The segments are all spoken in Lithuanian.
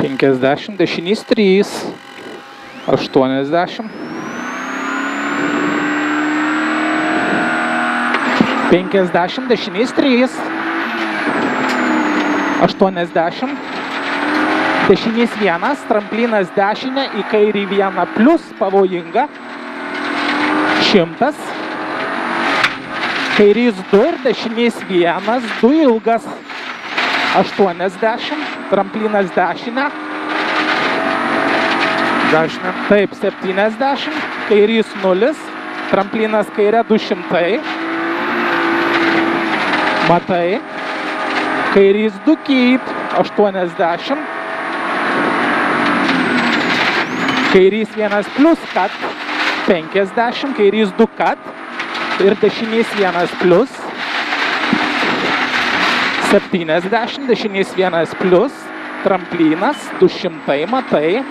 50, dešinys 3, 80, 50, dešinys 3, 80, dešinys 1, tramplinas dešinė, į kairį 1 plius, pavojinga, 100, kairys 2 ir dešinys 1, 2 ilgas, 80, tramplinas dešinė, taip, 70, kairys 0, tramplinas kairė 200, matai, kairys 2 keep, 80, kairys 1 plus cut, 50, kairys 2 cut ir dešinys 1 plus, 70, dešinys 1 plus, tramplinas 200, matai,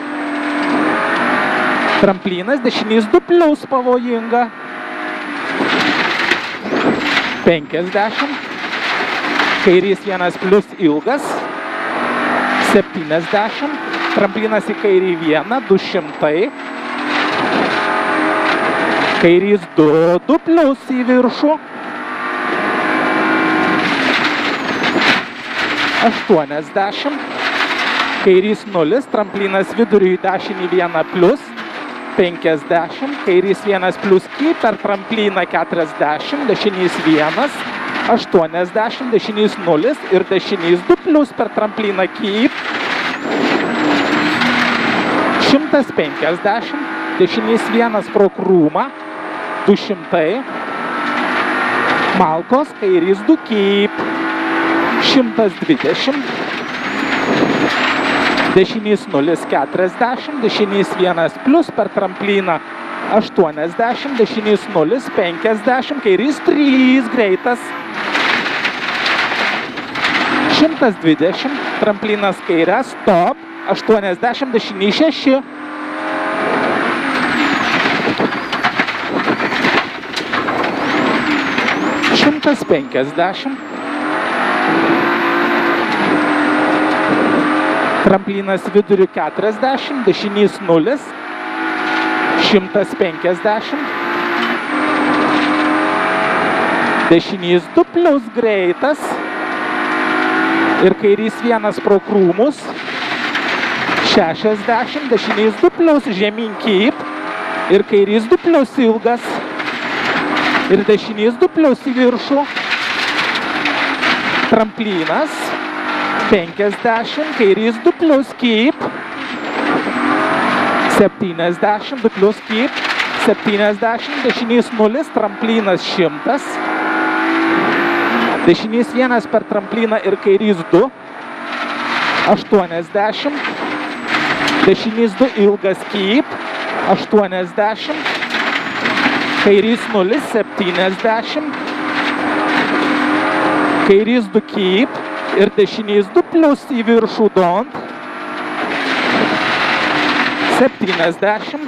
tramplinas, dešinys 2 plus, pavojinga, 50, kairys 1 plus ilgas, 70, tramplinas į kairį 1, 200, kairys 2, 2 plus į viršų, 80, kairys 0, tramplinas viduriui dešinį 1 plus, 50, kairys 1 plus keep, per trampliną 40, dešinys 1, 80, dešinys 0 ir dešinys 2 plus per trampliną keep, 150, dešinys 1 pro krūmą, 200, malkos, kairys 2 keep, 120, dešinys 0, 40, dešinys 1 plus per trampliną, 80, dešinys 0, 50, kairys 3, greitas, 120, tramplinas kairė, stop, 80, dešinys 6, 150, tramplinas viduriu 40, dešinys 0, 150, dešinys 2 plus greitas ir kairys 1 pro krūmus, 60, dešinys 2 plus žemyn keep ir kairys 2 plus ilgas ir dešinys 2 plus į viršų, tramplinas, 50, kairys 2 plus keep, 70, 2 plus keep, 70, dešinys 0, tramplinas 100, dešinys 1 per trampliną ir kairys 2, 80, dešinys 2 ilgas keep, 80, kairys 0, 70, kairys 2 keep ir dešinys 2 plus į viršų don't, 70,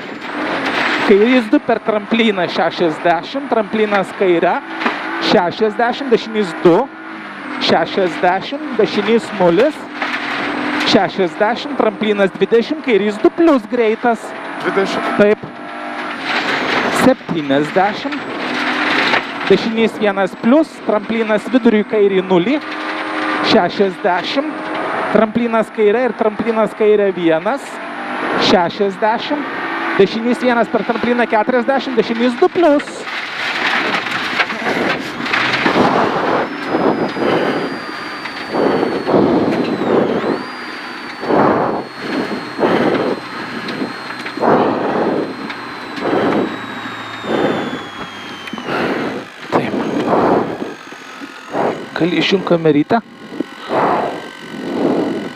kairys 2 per trampliną 60, tramplinas kairė, 60, dešinys 2, 60, dešinys 0, 60, tramplinas 20, kairys 2 plus greitas, 20, taip, 70, dešinys 1 plus, tramplinas viduriui kairį 0, 60, tramplinas kairė ir tramplinas kairė 1, 60, dešinys 1 per trampliną 40, dešinys 2 plus. Gali išjungti kamerytę?